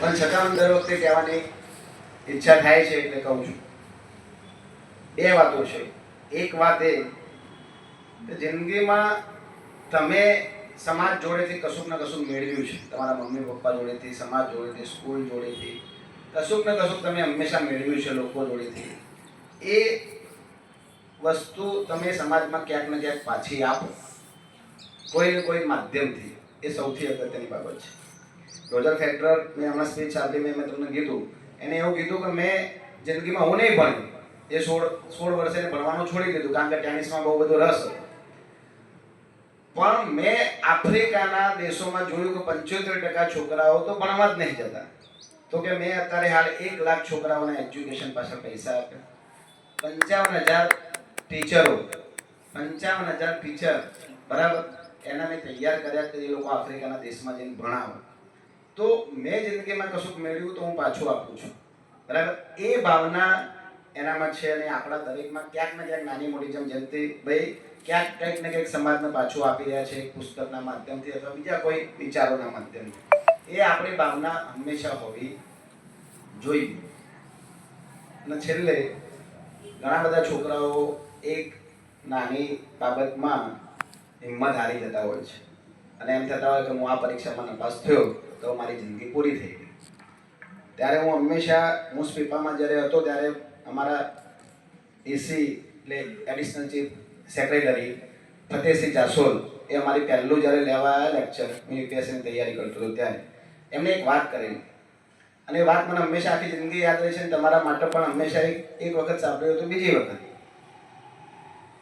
પણ છતાં દર વખતે કહેવાની ઈચ્છા થાય છે એટલે કહું છું. બે વાતો છે. એક વાત એ કે જિંદગીમાં તમે સમાજ જોડેથી કશુંક ને કશુંક મેળવ્યું છે. તમારા મમ્મી પપ્પા જોડેથી, સમાજ જોડેથી, સ્કૂલ જોડેથી કશુંક ને કશુંક તમે હંમેશા મેળવ્યું છે લોકો જોડેથી. એ વસ્તુ તમે સમાજમાં ક્યાંક ને ક્યાંક પાછી આપો કોઈ ને કોઈ માધ્યમથી. એ સૌથી અગત્યની બાબત છે. રોજર ફેડરર, મેં હમણાં સ્પીચ આપી, મેં તમને કીધું, એને એવું કીધું કે મેં જિંદગીમાં હું નહીં ભણ્યું. એ 16 વર્ષે ભણવાનું છોડી દીધું કારણ કે ટેનિસમાં બહુ બધો રસ હતો. પણ મેં આફ્રિકાના દેશોમાં જોયું કે 75% છોકરાઓ તો ભણવા જ નહીં જતા. તો કે મેં અત્યારે હાલ 1 લાખ છોકરાઓના એજ્યુકેશન પાછળ પૈસા આપ્યા. 55,000 ટીચરો, 55,000 ટીચર, બરાબર, એના મેં તૈયાર કર્યા કે એ લોકો આફ્રિકાના દેશમાં જઈને ભણાવે. તો મેં જિંદગીમાં કશુંક મેળવ્યું તો હું પાછું આપું છું, બરાબર. એ ભાવના એનામાં છે અને આપણા દરેકમાં ક્યાંક ને ક્યાંક નાની મોટી, જેમ જયંતિભાઈ ક્યાંક કંઈક ને કંઈક સમાજને પાછું આપી રહ્યા છે, પુસ્તકના માધ્યમથી અથવા બીજા કોઈ વિચારોના માધ્યમથી. એ આપણી ભાવના હંમેશા હોવી જોઈએ. અને છેલ્લે ઘણા બધા છોકરાઓ એક નાની બાબતમાં હિંમત હારી જતા હોય છે અને એમ થતા હોય કે હું આ પરીક્ષામાં નપાસ થયો તો મારી જિંદગી પૂરી થઈ ગઈ. ત્યારે હું હંમેશા, હું સ્પીપામાં જ્યારે હતો ત્યારે અમારા એસી એટલે એડિશનલ ચીફ સેક્રેટરી ફતેહસિંહ જાસોલ, એ અમારી પહેલું જ્યારે લેવા આવ્યા લેક્ચર, હું યુપીએસસીની તૈયારી કરતો હતો ત્યારે એમણે એક વાત કરેલી અને એ વાત મને હંમેશા આખી જિંદગી યાદ રહેશે. અને તમારા માટે પણ હંમેશા એક વખત સાંભળ્યું હતું, બીજી વખત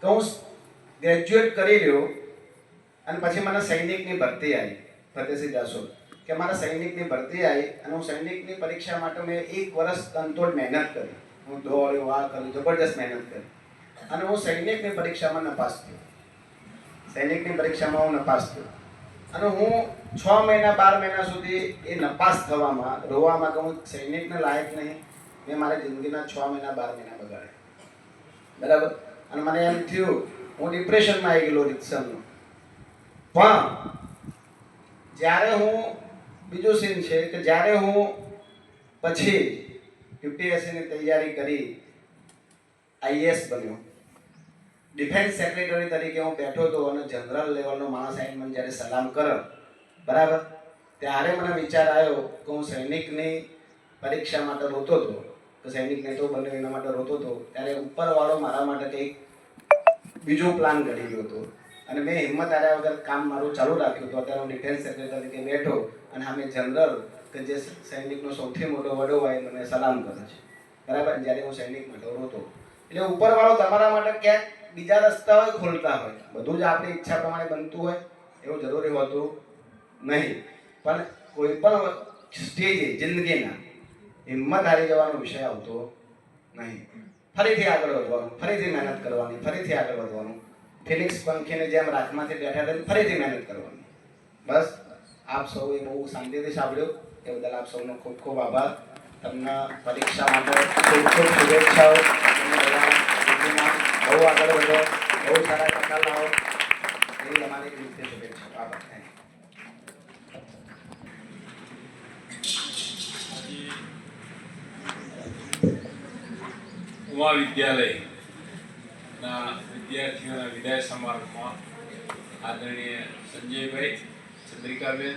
કે હું ગ્રેજ્યુએટ કરી રહ્યો અને પછી મને સૈનિકની ભરતી આવી. ફતેહસિંહ જાસોલ કે મારા સૈનિકની ભરતી આવી અને હું સૈનિકની પરીક્ષા માટે મેં 1 વર્ષ તનતોડ મહેનત કરી. હું દોડ્યો, આ કર્યું, જબરદસ્ત મહેનત કરી અને હું સૈનિકની પરીક્ષામાં નપાસ થયો. સૈનિકની પરીક્ષામાં હું નપાસ થયો અને હું 6 મહિના 12 મહિના સુધી એ નપાસ થવામાં, રોવામાં કે હું સૈનિકને લાયક નહીં. મેં મારી જિંદગીના 6 મહિના 12 મહિના બગાડ્યા, બરાબર. અને મને એમ થયું, હું ડિપ્રેશનમાં આવી ગયેલો રિક્શનનો. પણ જ્યારે હું, બીજું સીન છે કે જ્યારે હું પછી યુપીએસસીની તૈયારી કરી, આઈએએસ બન્યો, ડિફેન્સ સેક્રેટરી તરીકે હું બેઠો હતો અને જનરલ લેવલનો માણસ આવીને મને જ્યારે સલામ કરે, બરાબર, ત્યારે મને વિચાર આવ્યો કે હું સૈનિકની પરીક્ષા માટે રોતો હતો, તો સૈનિક નહીં તો બન્યો એના માટે રોતો હતો. ત્યારે ઉપરવાળો મારા માટે કંઈક બીજો પ્લાન ઘડી ગયો હતો અને મેં હિંમત હાર્યા વગર કામ મારું ચાલુ રાખ્યું હતું. અત્યારે હું ડિફેન્સ સેક્રેટરી તરીકે બેઠો અને સામે જનરલ કે જે સૈનિકનો સૌથી મોટો વડો હોય મને સલામ કરે છે, બરાબર, જ્યારે હું સૈનિક માટે રોતો. એટલે ઉપરવાળો તમારા માટે ક્યાંક બીજા રસ્તા હોય ખોલતા હોય. બધું જ આપણી ઈચ્છા પ્રમાણે બનતું હોય એવું જરૂરી હોતું નહીં. પણ કોઈ પણ સ્ટેજે જિંદગીના હિંમત હારી જવાનો વિષય આવતો નહીં. ફરીથી આગળ વધવાનું, ફરીથી મહેનત કરવાની, ફરીથી આગળ વધવાનું. ફિનિક્સ પંખીની જેમ રાખમાંથી બેઠા થઈને ફરીથી મહેનત કરવાની. બસ આપ સૌએ બહુ શાંતિથી સાંભળ્યું એ બદલ આપ સૌનો ખૂબ ખૂબ આભાર. તમને પરીક્ષા માટે ખૂબ ખૂબ શુભેચ્છાઓ. બહુ આગળ વધો, બહુ સારા ટકા લાવો એવી અમારી રીતે શુભેચ્છાઓ. આભાર. ઉમા વિદ્યાલયના વિદ્યાર્થીઓના વિદાય સમારોહમાં આદરણીય સંજયભાઈ, ચંદ્રિકાબેન,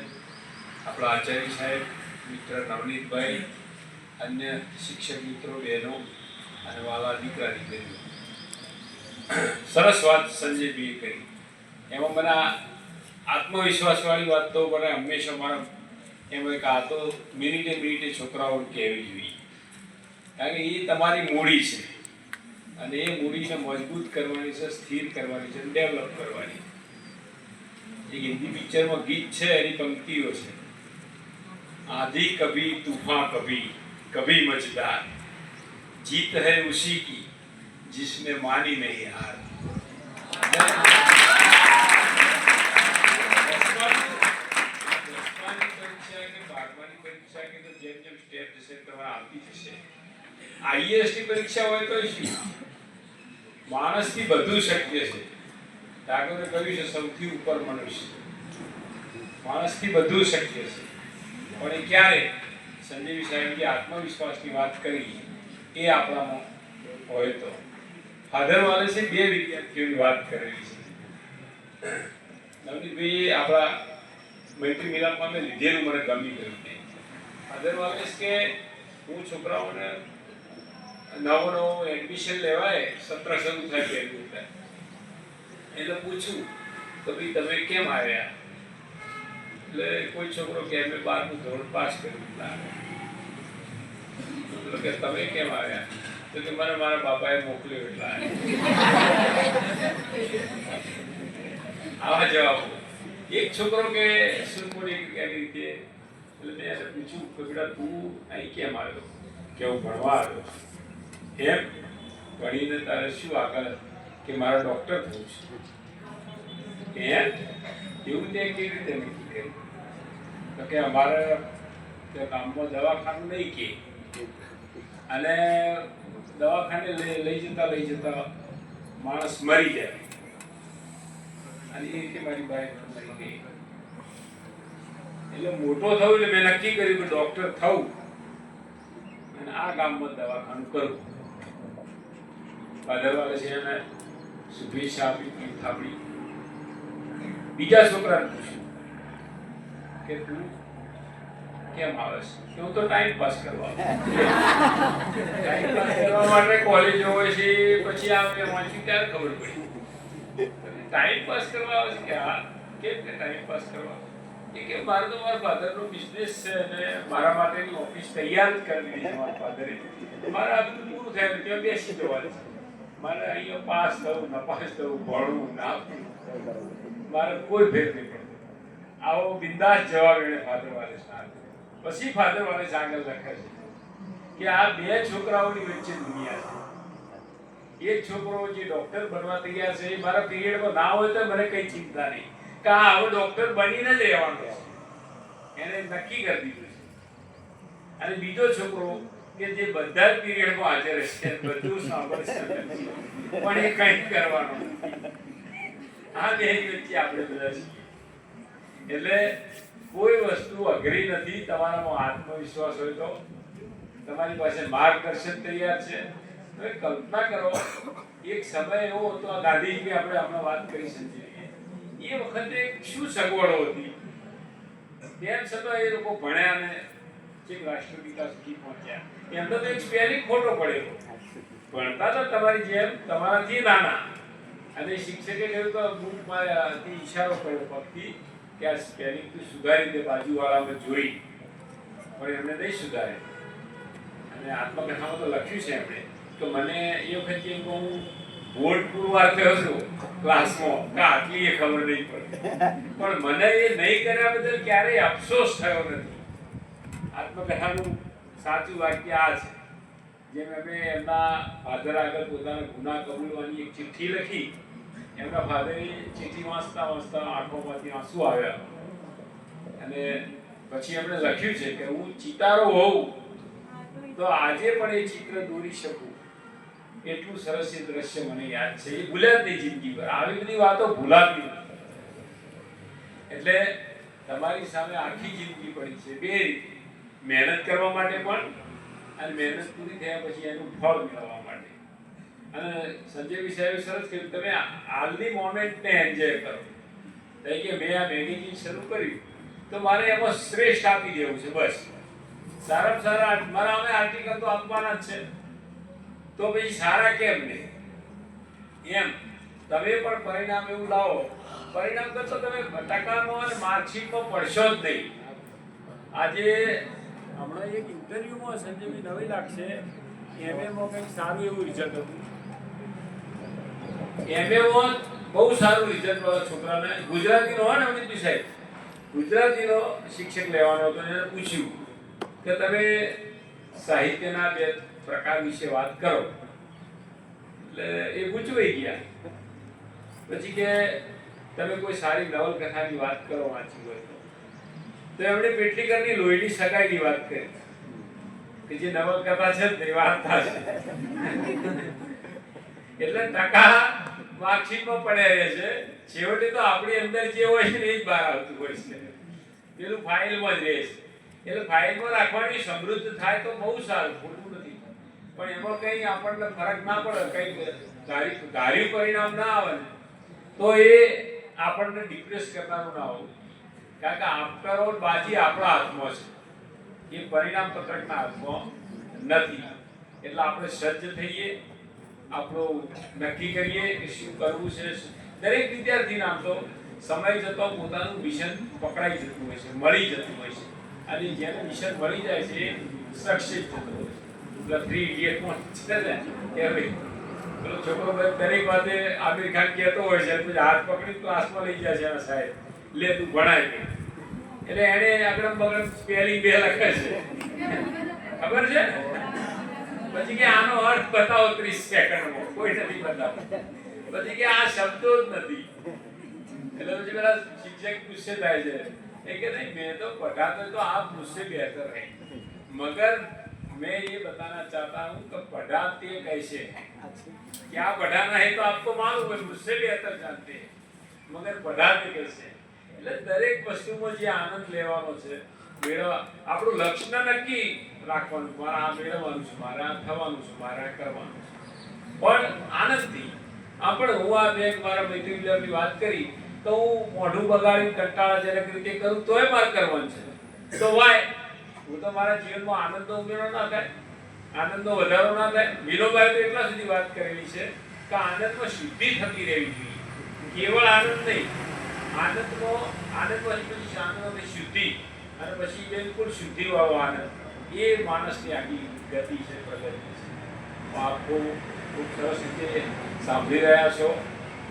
આપણા આચાર્ય સાહેબ, મિત્ર નવનીતભાઈ, અન્ય શિક્ષક મિત્રો, બહેનો અને વાલા દીકરા દીકરીઓ, સરસ વાત સંજયભાઈએ કરી. એમાં મને આત્મવિશ્વાસવાળી વાત તો મને હંમેશા મારા એમ હોય કે આ તો મિનિટે છોકરાઓને કહેવી જોઈએ, કારણ કે એ તમારી મૂડી છે અને એ મૂડીને મજબૂત કરવાની છે, સ્થિર કરવાની છે, ડેવલપ કરવાની. એક હિન્દી પિક્ચરમાં ગીત છે, એની પંક્તિઓ છે, આંધી કભી તूफान कभी कभी मजेदार जीत है उसी की जिसने मानी नहीं हार. આઈએએસ ની પરીક્ષા હોય તો માણસથી બધું શક્ય છે. ટાગોરે કહ્યું છે સૌથી ઉપર મનુષ્ય. માણસથી બધું શક્ય છે, પણ એ ક્યારે? સંજય સાહેબ જે આત્મવિશ્વાસની વાત કરી એ આપણામાં હોય તો ફાધર વાલેસે બે વિદ્યાર્થીઓની વાત કરેલી છે. નવનીતભાઈ આપણા મૈત્રી મિલાપમાં મેં લીધેલું મને ગમી ગયું નહીં. ફાધર વાલેસ કે હું છોકરાઓને નવું એડમિશન લેવાય સત્ર શરૂ થાય પહેલું થાય એટલે પૂછું તો ભાઈ તમે કેમ આવ્યા, એટલે કોઈ છોકરો કે અમે 12મું ધોરણ પાસ કર્યું. કે તમે કેમ આવ્યા, તો કે મને મારા બાપાએ મોકલ્યો એટલે આવા જવાબો. એક છોકરો કે શું કોઈ રીતે, એટલે મેં એને પૂછ્યું કે બેટા તું અહીં કેમ આવ્યો, કે હું ભણવા આવ્યો છું. એમ ભણીને તારે શું આગળ, કે મારે ડૉક્ટર થવું છે. એમ એવું તે કેવી રીતે નક્કી કર્યું, તો કે અમારે ગામમાં દવાખાનું નહીં કે, અને દવાખાને લઈ જતા માણસ મરી જાય, અને એ કે મારી બાઈક મરી ગઈ. એટલે મોટો થયું એટલે મેં નક્કી કર્યું કે ડૉક્ટર થવું અને આ ગામમાં દવાખાનું કરવું. ફાધર વાળા છે એને શુભેચ્છા આપી થાપડી. બીજા છોકરાને પૂછ્યું કે તું કેમ આવે છે, કે હું તો ટાઈમ પાસ કરવા માટે કોલેજ હોય છે, પછી આપણે વાંચ્યું ત્યારે ખબર પડી ટાઈમ પાસ કરવા આવે છે. કે હા, કેમ કે ટાઈમ પાસ કરવા, એ કે મારે તો મારા ફાધરનો બિઝનેસ છે અને મારા માટેની ઓફિસ તૈયાર જ કરી દીધી છે મારા ફાધરે. મારે આ બધું પૂરું થાય ત્યાં બેસી જવાનું છે. મારે અહીંયા પાસ થવું નપાસ થવું ભણવું ના મારે કોઈ ભેદ નહીં પડતો. આવો બિંદાસ જવાબ એને ફાધર વાલે આપ્યો. પછી ફાધર વાલે આગળ લખે છે કે આ બે છોકરાઓની વચ્ચે દુનિયા છે. એક છોકરો જે ડોક્ટર બનવા તૈયાર છે એ મારા પીરિયડમાં ના હોય તો મને કઈ ચિંતા નહીં, કે આ હવે ડોક્ટર બનીને જ રહેવાનું છે, એને નક્કી કરી દીધું છે. અને બીજો છોકરો કે જે બધા જ પીરિયડમાં હાજર છે, બધું સાંભળશે પણ એ કંઈ કરવાનું નથી. આ બે વચ્ચે આપણે બધા છીએ. એટલે કોઈ વસ્તુ અઘરી નથી. તમારામાં આત્મવિશ્વાસ હોય તો તમારી પાસે માર્ગદર્શન તૈયાર છે. હવે કલ્પના કરો એક સમય એવો હતો, આ ગાંધીજી આપણે હમણાં વાત કરી શકીએ, એ વખતે શું સગવડો હતી, તેમ છતાં એ લોકો ભણ્યા અને છેક રાષ્ટ્રપિતા સુધી પહોંચ્યા. એમનો તો એક સ્પેલિંગ ખોટો પડ્યો, ભણતા તો તમારી જેમ તમારાથી નાના, અને શિક્ષકે કહ્યું તો બુકમાંથી ઈશારો કર્યો પગથી કે આ સ્પેલિંગ તું સુધારી દે, બાજુવાળામાં જોઈ, પણ એમણે નહીં સુધારે. અને આત્મકથામાં તો લખ્યું છે એમણે કે મને એ વખતે એમ કહું બોર્ડ પુરવાર થયો છું ક્લાસમાં, કે આટલી એ ખબર નહીં પડે, પણ મને એ નહીં કર્યા બદલ ક્યારેય અફસોસ થયો નથી. આત્મકથાનું સાચું વાક્ય આ છે. જેમ અમે એમના ફાધર આગળ પોતાના ગુના કબૂલવાની એક ચિઠ્ઠી લખી, એમના ફાધરે ચિઠ્ઠી વાંચતા વાંચતા આંખોમાંથી આંસુ આવ્યા, અને પછી એમણે લખ્યું છે કે હું ચિતારો હોઉં તો આજે પણ એ ચિત્ર દોરી શકું, એટલું સરસ એ દ્રશ્ય મને યાદ છે. એ ભૂલ્યા જ નહીં જિંદગી પર. આવી બધી વાતો ભૂલાતી નથી. એટલે તમારી સામે આખી જિંદગી પડી છે, બે રીતે, મહેનત કરવા માટે પણ અને મહેનત પૂરી થયા પછી એનું ફળ મેળવવા માટે. અને સંજય સાહેબે સરસ કહ્યું, તમે હાલની મોમેન્ટને એન્જોય કરો. કે મેં આ મેગેઝિન શરૂ કર્યું તો મારે એમાં શ્રેષ્ઠ આપી દેવું છે, બસ. સારામાં સારા મારા અમે આર્ટિકલ તો આપવાના જ છે, તો પછી સારા કેમ નહીં એમ. તમે પણ પરિણામ એવું લાવો, પરિણામ કરતો તમે ટકામાં અને માર્કશીટમાં પડશો જ નહીં. આજે હમણાં એક ઇન્ટરવ્યુમાં સંજયભાઈ નવી લાગશે, એમએમાં કંઈક સારું એવું રિઝલ્ટ હતું. એમએમાં બહુ સારું રિઝલ્ટ વાળા છોકરાને, ગુજરાતીનો હોય ને અમિતભાઈ સાહેબ, ગુજરાતીનો શિક્ષક લેવાનો હતો. એને પૂછ્યું કે તમે સાહિત્યના બે પ્રકાર વિશે વાત કરો, એટલે એ પૂછવાઈ ગયા. પછી કે તમે કોઈ સારી નવલકથાની વાત કરો વાંચી હોય તો એમણે પેટલીકરની લોહીની સગાઈની વાત કરી, કે જે નવલકથા છે તે વાર્તા છે. એટલે ટકા માર્કશીટમાં પડ્યા રહે છે, છેવટે તો આપણી અંદર જે હોય છે એ જ બહાર આવતું હોય છે, પેલું ફાઇલમાં જ રહે છે. એટલે ફાઇલમાં રાખવાની, સમૃદ્ધ થાય તો બહુ સારું, ખોટું નથી. પણ એમાં કંઈ આપણને ફરક ના પડે, કંઈ ધાર્યું પરિણામ ના આવે ને તો એ આપણને ડિપ્રેસ કરનારું ના હોવું. કારણ કે આફ્ટર ઓલ બાજી આપણા હાથમાં છે, એ પરિણામ પત્રકના હાથમાં નથી. એટલે આપણે સજ્જ થઈએ, આપણું નક્કી કરીએ કે શું કરવું છે. દરેક વિદ્યાર્થીને આમ તો સમય જતો પોતાનું મિશન પકડાઈ જતું હોય છે, મળી જતું હોય છે. અને જેને મિશન મળી જાય છે એ સક્સેસ થતો હોય છે. એટલે 3 ઇડિયટમાં છે ને કે ભાઈ પેલો છોકરો દરેક વાતે આમિર ખાન કહેતો હોય છે, પછી હાથ પકડી ક્લાસમાં લઈ જાય છે એના સાહેબ, લે તું ભણાય કે. એટલે એને આગળ બગડ સ્પેલિંગ 2 લખે છે, ખબર છે. પછી કે આનો અર્થ બતાવો 30 સેકન્ડમાં, કોઈ નથી બતાવતો. પછી કે આ શબ્દો જ નથી. એટલે પછી પેલા શિક્ષક ગુસ્સે થાય છે, એ કે નહીં મેં તો पढ़ाता तो आप मुझसे बेहतर हैं, मगर मैं ये बताना चाहता हूँ कि पढ़ाते कैसे हैं, क्या पढ़ाना है तो आपको मालूम है, मुझसे बेहतर जानते हैं, मगर पढ़ाते कैसे हैं. એટલે દરેક વસ્તુમાં જે આનંદ લેવાનો છે, મેળવવા આપણું લક્ષ્ય નક્કી રાખવાનું, મારે આ મેળવવાનું છે, મારે આ થવાનું છે, મારે આ કરવાનું છે, પણ આનંદથી. આપણે હું આ બે મારા મૈત્રીની વાત કરી તો હું મોઢું બગાડી કંટાળાજનક રીતે કરું તોય મારે કરવાનું છે. તો વાય હું તો મારા જીવનમાં આનંદનો ઉમેરો ના થાય, આનંદનો વધારો ના થાય. મીરોબાઈ તો એટલા સુધી વાત કરેલી છે કે આનંદમાં શુદ્ધિ થતી રહેવી જોઈએ, કેવળ આનંદ નહીં. આનંદમાં પછી આનંદની શુદ્ધિ, અને પછી બિલકુલ શુદ્ધિ વાળો આનંદ, એ માણસની આગી ગતિ છે, પ્રગતિ છે. આપ ખૂબ સરસ રીતે સાંભળી રહ્યા છો.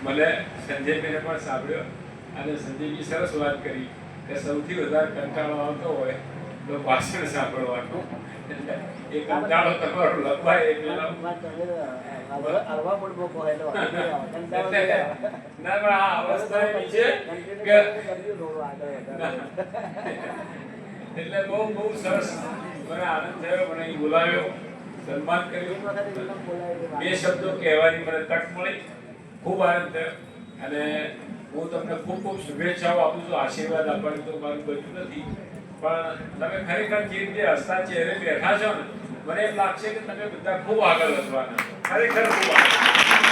મને સંજયભાઈને પણ સાંભળ્યો, અને સંજયજી સરસ વાત કરી કે સૌથી વધારે કંટાળો આવતો હોય તો ભાષણ સાંભળવાનો. એ કંટાળો તમારો લંબાય એટલે ના પણ આ અવસ્થા એવી છે કે એટલે બહુ સરસ મને આનંદ થયો, મને અહીં બોલાવ્યો, સન્માન કર્યું, 2 શબ્દો કહેવાની મને તક મળી, ખૂબ આનંદ થયો. અને હું તમને ખૂબ શુભેચ્છાઓ આપું છું. આશીર્વાદ આપવાનું તો મારું બધું નથી, પણ તમે ખરેખર જે રીતે હસતા ચહેરે બેઠા છો ને, મને એમ લાગશે કે તમે બધા ખૂબ આગળ વધવાના, ખરેખર ખૂબ આગળ.